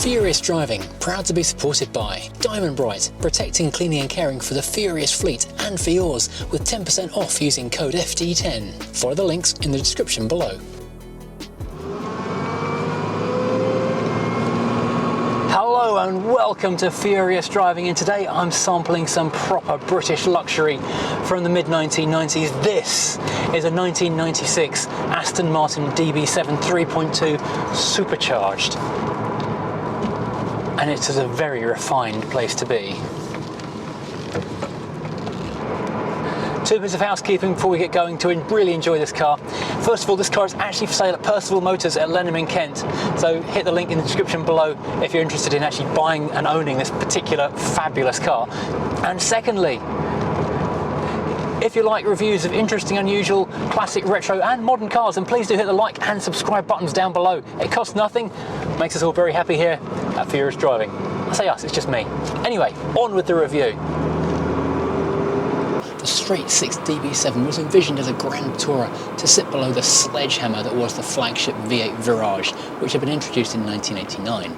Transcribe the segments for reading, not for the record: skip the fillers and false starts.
Furious Driving, proud to be supported by Diamond Bright, protecting, cleaning and caring for the Furious fleet and for yours, with 10% off using code FD10. Follow the links in the description below. Hello and welcome to Furious Driving, and today I'm sampling some proper British luxury from the mid-1990s. This is a 1996 Aston Martin DB7 3.2 supercharged. And it is a very refined place to be. Two bits of housekeeping before we get going to really enjoy this car. First of all, this car is actually for sale at Percival Motors at Lenham in Kent, so hit the link in the description below if you're interested in actually buying and owning this particular fabulous car. And secondly, if you like reviews of interesting, unusual, classic, retro and modern cars, then please do hit the like and subscribe buttons down below. It costs nothing, makes us all very happy here at Furious Driving. I say us, it's just me. Anyway, on with the review. The straight 6 DB7 was envisioned as a grand tourer to sit below the sledgehammer that was the flagship V8 Virage, which had been introduced in 1989.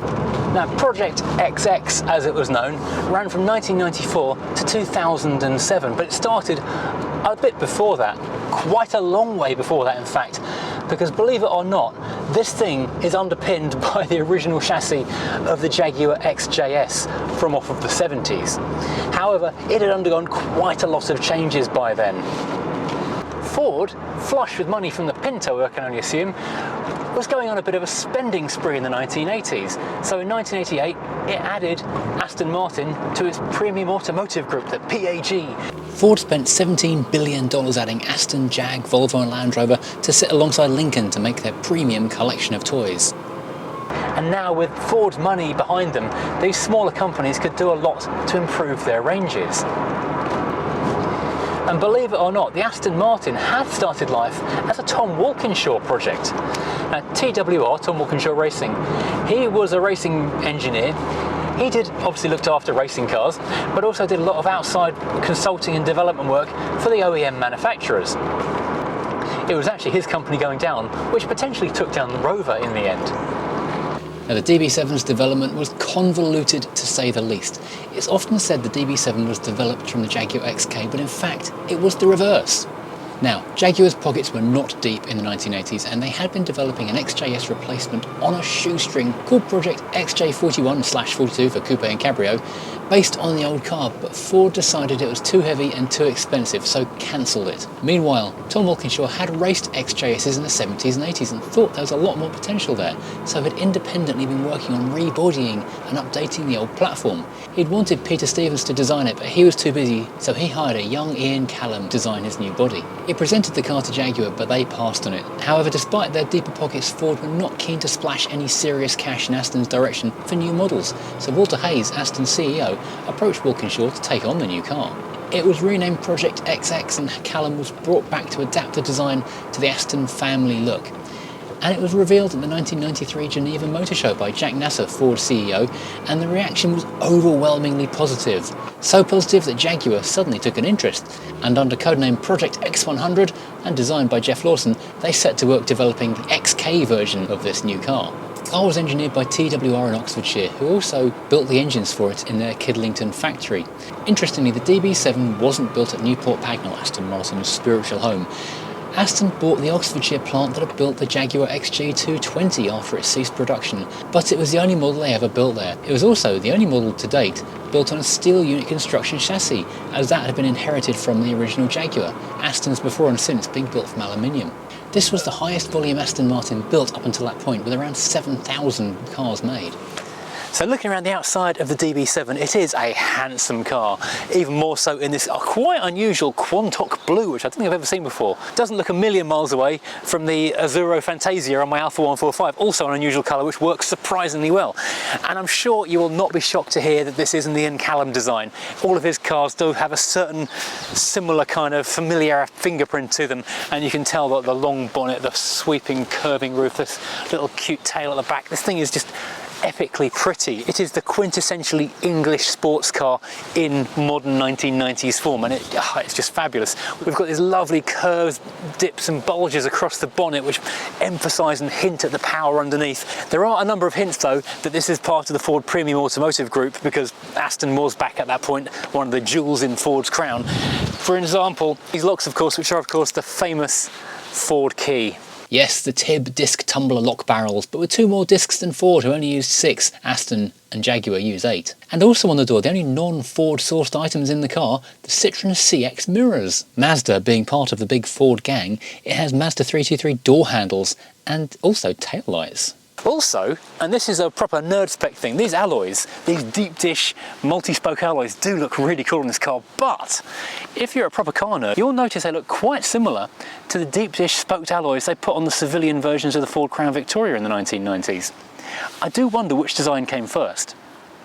Now, Project XX, as it was known, ran from 1994 to 2007, but it started a bit before that, quite a long way before that in fact, because believe it or not, this thing is underpinned by the original chassis of the Jaguar XJS from off of the 70s. However, it had undergone quite a lot of changes by then. Ford, flush with money from the Pinto, I can only assume, was going on a bit of a spending spree in the 1980s. So in 1988, it added Aston Martin to its premium automotive group, the PAG. Ford spent $17 billion adding Aston, Jag, Volvo and Land Rover to sit alongside Lincoln to make their premium collection of toys. And now with Ford's money behind them, these smaller companies could do a lot to improve their ranges. And believe it or not, the Aston Martin had started life as a Tom Walkinshaw project. Now, TWR, Tom Walkinshaw Racing, he was a racing engineer. He obviously looked after racing cars, but also did a lot of outside consulting and development work for the OEM manufacturers. It was actually his company going down, which potentially took down the Rover in the end. Now, the DB7's development was convoluted to say the least. It's often said the DB7 was developed from the Jaguar XK, but in fact, it was the reverse. Now, Jaguar's pockets were not deep in the 1980s, and they had been developing an XJS replacement on a shoestring called Project XJ41/42 for coupe and cabrio, based on the old car, but Ford decided it was too heavy and too expensive, so cancelled it. Meanwhile, Tom Walkinshaw had raced XJSs in the 70s and 80s and thought there was a lot more potential there, so had independently been working on rebodying and updating the old platform. He'd wanted Peter Stevens to design it, but he was too busy, so he hired a young Ian Callum to design his new body. He presented the car to Jaguar, but they passed on it. However, despite their deeper pockets, Ford were not keen to splash any serious cash in Aston's direction for new models, so Walter Hayes, Aston's CEO, approached Walkinshaw to take on the new car. It was renamed Project XX, and Callum was brought back to adapt the design to the Aston family look. And it was revealed at the 1993 Geneva Motor Show by Jack Nasser, Ford's CEO, and the reaction was overwhelmingly positive. So positive that Jaguar suddenly took an interest, and under codename Project X100 and designed by Jeff Lawson, they set to work developing the XK version of this new car. The car was engineered by TWR in Oxfordshire, who also built the engines for it in their Kidlington factory. Interestingly, the DB7 wasn't built at Newport Pagnell, Aston Martin's spiritual home. Aston bought the Oxfordshire plant that had built the Jaguar XJ220 after it ceased production, but it was the only model they ever built there. It was also the only model to date built on a steel unit construction chassis, as that had been inherited from the original Jaguar, Aston's before and since being built from aluminium. This was the highest volume Aston Martin built up until that point, with around 7,000 cars made. So looking around the outside of the DB7, it is a handsome car, even more so in this quite unusual Quantock blue, which I don't think I've ever seen before. Doesn't look a million miles away from the Azzurro Fantasia on my Alfa 145, also an unusual colour which works surprisingly well. And I'm sure you will not be shocked to hear that this is an Ian Callum design. All of his cars do have a certain similar kind of familiar fingerprint to them, and you can tell that the long bonnet, the sweeping curving roof, this little cute tail at the back, this thing is just epically pretty. It is the quintessentially English sports car in modern 1990s form, and it's just fabulous. We've got these lovely curves, dips and bulges across the bonnet which emphasise and hint at the power underneath. There are a number of hints though that this is part of the Ford Premium Automotive Group, because Aston was back at that point one of the jewels in Ford's crown. For example, these locks of course, which are of course the famous Ford key. Yes, the Tib disc tumbler lock barrels, but with 2 more discs than Ford, who only used 6, Aston and Jaguar use 8. And also on the door, the only non-Ford sourced items in the car, the Citroen CX mirrors. Mazda being part of the big Ford gang, it has Mazda 323 door handles and also taillights. Also, and this is a proper nerd spec thing, these alloys, these deep dish multi-spoke alloys do look really cool in this car, but if you're a proper car nerd, you'll notice they look quite similar to the deep dish spoked alloys they put on the civilian versions of the Ford Crown Victoria in the 1990s. I do wonder which design came first,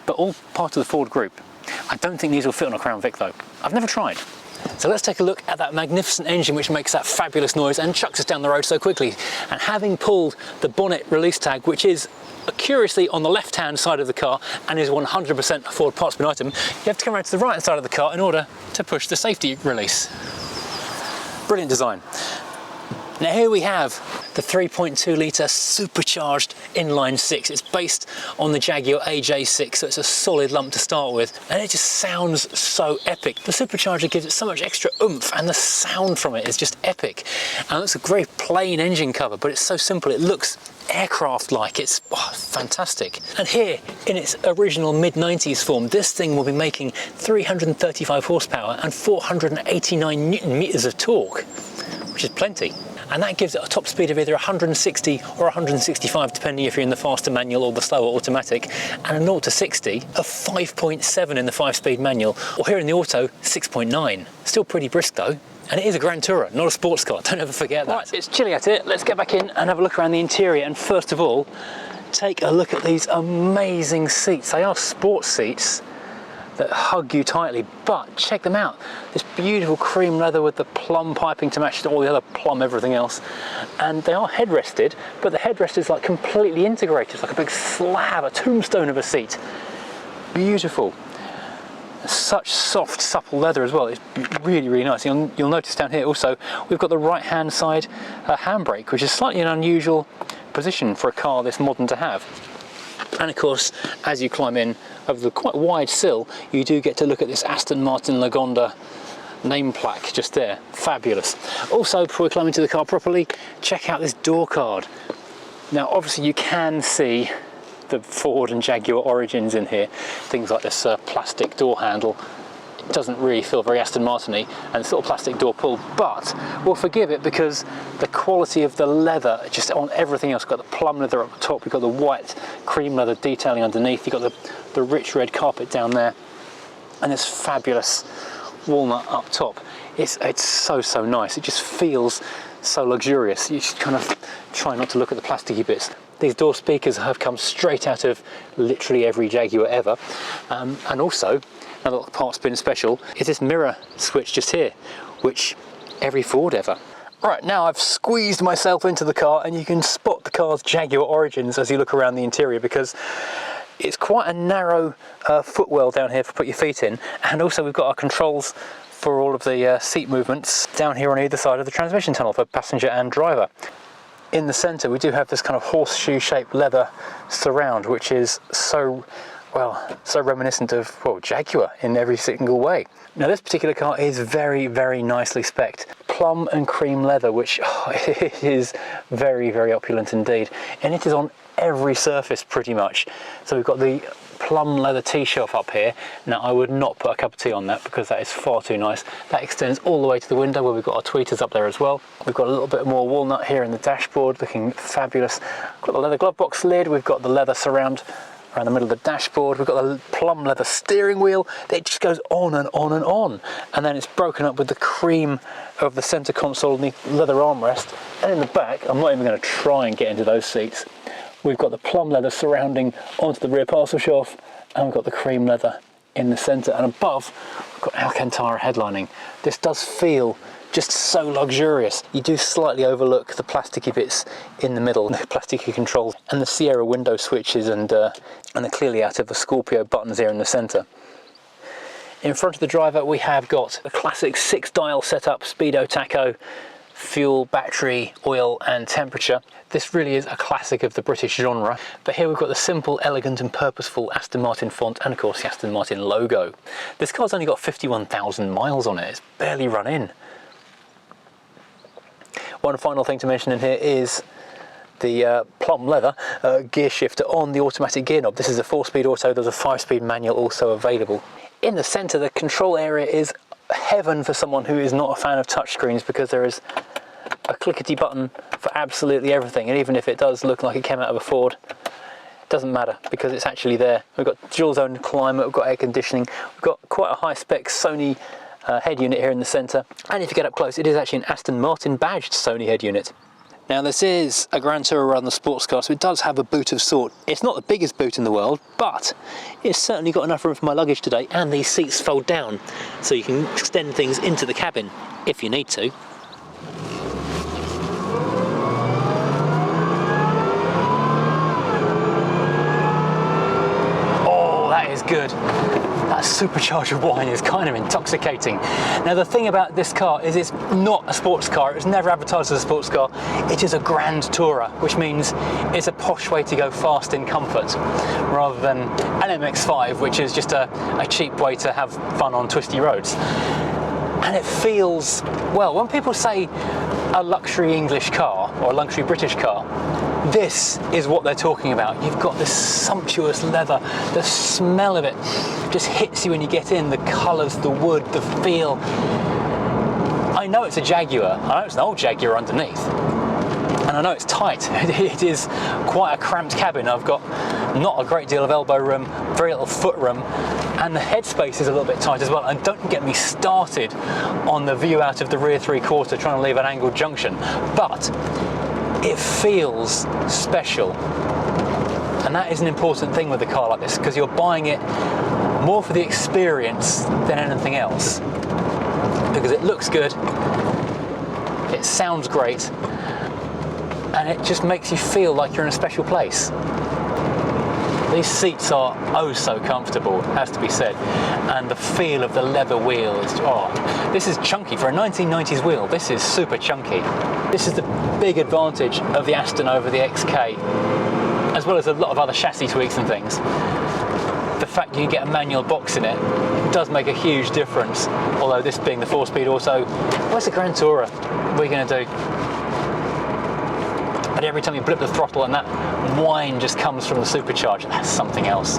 but all part of the Ford group. I don't think these will fit on a Crown Vic though. I've never tried. So let's take a look at that magnificent engine which makes that fabulous noise and chucks us down the road so quickly. And having pulled the bonnet release tag, which is curiously on the left hand side of the car and is 100% a Ford parts bin item, you have to come around to the right hand side of the car in order to push the safety release. Brilliant design. Now here we have the 3.2 litre supercharged inline 6. It's based on the Jaguar AJ6, so it's a solid lump to start with, and it just sounds so epic. The supercharger gives it so much extra oomph, and the sound from it is just epic. And it's a very plain engine cover, but it's so simple, it looks aircraft-like. It's fantastic. And here, in its original mid-90s form, this thing will be making 335 horsepower and 489 newton meters of torque, which is plenty. And that gives it a top speed of either 160 or 165, depending if you're in the faster manual or the slower automatic, and a 0 to 60 of 5.7 in the 5-speed manual, or here in the auto, 6.9. Still pretty brisk though. And it is a Grand Tourer, not a sports car, don't ever forget that. Right, it's chilly out here, let's get back in and have a look around the interior, and first of all, take a look at these amazing seats. They are sports seats that hug you tightly, but check them out. This beautiful cream leather with the plum piping to match all the other plum everything else. And they are headrested, but the headrest is like completely integrated. It's like a big slab, a tombstone of a seat. Beautiful. Such soft, supple leather as well. It's really, really nice. You'll notice down here also, we've got the right-hand side handbrake, which is slightly an unusual position for a car this modern to have. And of course, as you climb in over the quite wide sill, you do get to look at this Aston Martin Lagonda name plaque just there. Fabulous. Also, before we climb into the car properly, check out this door card. Now, obviously you can see the Ford and Jaguar origins in here. Things like this plastic door handle. It doesn't really feel very Aston Martin-y, and this little plastic door pull, but we'll forgive it because the quality of the leather, just on everything else, we've got the plum leather up the top, we've got the white cream leather detailing underneath, you've got the rich red carpet down there, and this fabulous walnut up top. It's so nice. It just feels so luxurious. You just kind of try not to look at the plasticky bits. These door speakers have come straight out of literally every Jaguar ever, and also another little parts bin special is this mirror switch just here, which every Ford ever. Right, now I've squeezed myself into the car and you can spot the car's Jaguar origins as you look around the interior, because it's quite a narrow footwell down here to put your feet in, and also we've got our controls for all of the seat movements down here on either side of the transmission tunnel for passenger and driver. In the centre we do have this kind of horseshoe shaped leather surround, which is so reminiscent of, well, Jaguar in every single way. Now this particular car is very, very nicely spec'd. Plum and cream leather, which it is very, very opulent indeed. And it is on every surface pretty much. So we've got the plum leather T-shelf up here. Now I would not put a cup of tea on that because that is far too nice. That extends all the way to the window where we've got our tweeters up there as well. We've got a little bit more walnut here in the dashboard, looking fabulous. We've got the leather glove box lid, we've got the leather surround around the middle of the dashboard, we've got the plum leather steering wheel. It just goes on and on and on, and then it's broken up with the cream of the centre console and the leather armrest. And in the back, I'm not even going to try and get into those seats, we've got the plum leather surrounding onto the rear parcel shelf, and we've got the cream leather in the centre, and above we've got Alcantara headlining. This does feel just so luxurious. You do slightly overlook the plasticky bits in the middle, the plasticky controls, and the Sierra window switches, and the clearly out of the Scorpio buttons here in the centre. In front of the driver we have got a classic 6-dial setup, speedo, tacho, fuel, battery, oil and temperature. This really is a classic of the British genre, but here we've got the simple, elegant and purposeful Aston Martin font and of course the Aston Martin logo. This car's only got 51,000 miles on it, it's barely run in. One final thing to mention in here is the plum leather gear shifter on the automatic gear knob. This is a 4-speed auto, there's a 5-speed manual also available. In the centre, the control area is heaven for someone who is not a fan of touchscreens, because there is a clickety button for absolutely everything, and even if it does look like it came out of a Ford, it doesn't matter because it's actually there. We've got dual zone climate, we've got air conditioning, we've got quite a high spec Sony head unit here in the centre, and if you get up close it is actually an Aston Martin badged Sony head unit. Now this is a Grand Tourer rather than a sports car, so it does have a boot of sort. It's not the biggest boot in the world, but it's certainly got enough room for my luggage today, and these seats fold down, so you can extend things into the cabin if you need to. Oh, that is good. That supercharged whine is kind of intoxicating. Now the thing about this car is it's not a sports car, it was never advertised as a sports car, it is a Grand Tourer, which means it's a posh way to go fast in comfort, rather than an MX-5, which is just a cheap way to have fun on twisty roads. And it feels, well, when people say a luxury English car or a luxury British car, this is what they're talking about. You've got this sumptuous leather, the smell of it just hits you when you get in, the colours, the wood, the feel. I know it's a Jaguar, I know it's an old Jaguar underneath, and I know it's tight. It is quite a cramped cabin. I've got not a great deal of elbow room, very little foot room, and the headspace is a little bit tight as well. And don't get me started on the view out of the rear three-quarter trying to leave an angled junction, but it feels special. And that is an important thing with a car like this, because you're buying it more for the experience than anything else. Because it looks good, it sounds great, and it just makes you feel like you're in a special place. These seats are oh so comfortable, has to be said, and the feel of the leather wheel is, oh, this is chunky for a 1990s wheel. This is super chunky. This is the big advantage of the Aston over the XK, as well as a lot of other chassis tweaks and things. The fact you can get a manual box in it does make a huge difference, although this being the 4-speed auto, where's the Grand Tourer? What are you going to do? But every time you blip the throttle and that whine just comes from the supercharger, that's something else.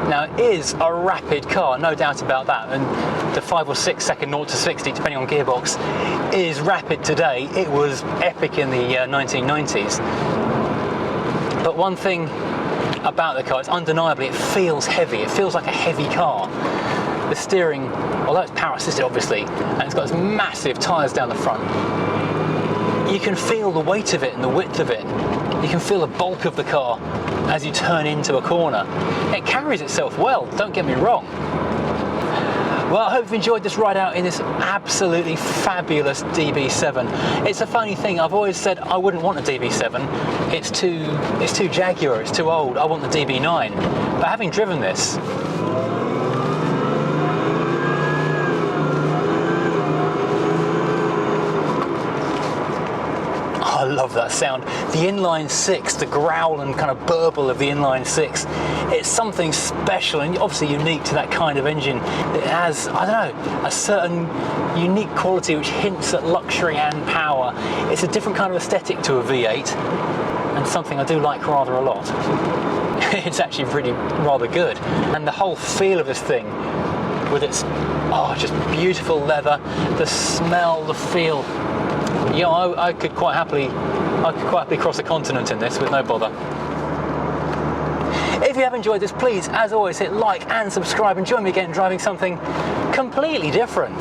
Now it is a rapid car, no doubt about that, and the 5 or 6 second 0 to 60, depending on gearbox, is rapid today. It was epic in the 1990s. But one thing about the car, it's undeniably, it feels heavy. It feels like a heavy car. The steering, although it's power assisted obviously, and it's got its massive tyres down the front, you can feel the weight of it and the width of it. You can feel the bulk of the car as you turn into a corner. It carries itself well, don't get me wrong. Well, I hope you've enjoyed this ride out in this absolutely fabulous DB7. It's a funny thing, I've always said I wouldn't want a DB7. It's too Jaguar, it's too old, I want the DB9. But having driven this, I love that sound. The inline 6, the growl and kind of burble of the inline 6, it's something special and obviously unique to that kind of engine. It has, I don't know, a certain unique quality which hints at luxury and power. It's a different kind of aesthetic to a V8, and something I do like rather a lot. It's actually really rather good. And the whole feel of this thing, with its, oh, just beautiful leather, the smell, the feel. Yeah, I could quite happily cross a continent in this with no bother. If you have enjoyed this, please, as always, hit like and subscribe and join me again driving something completely different.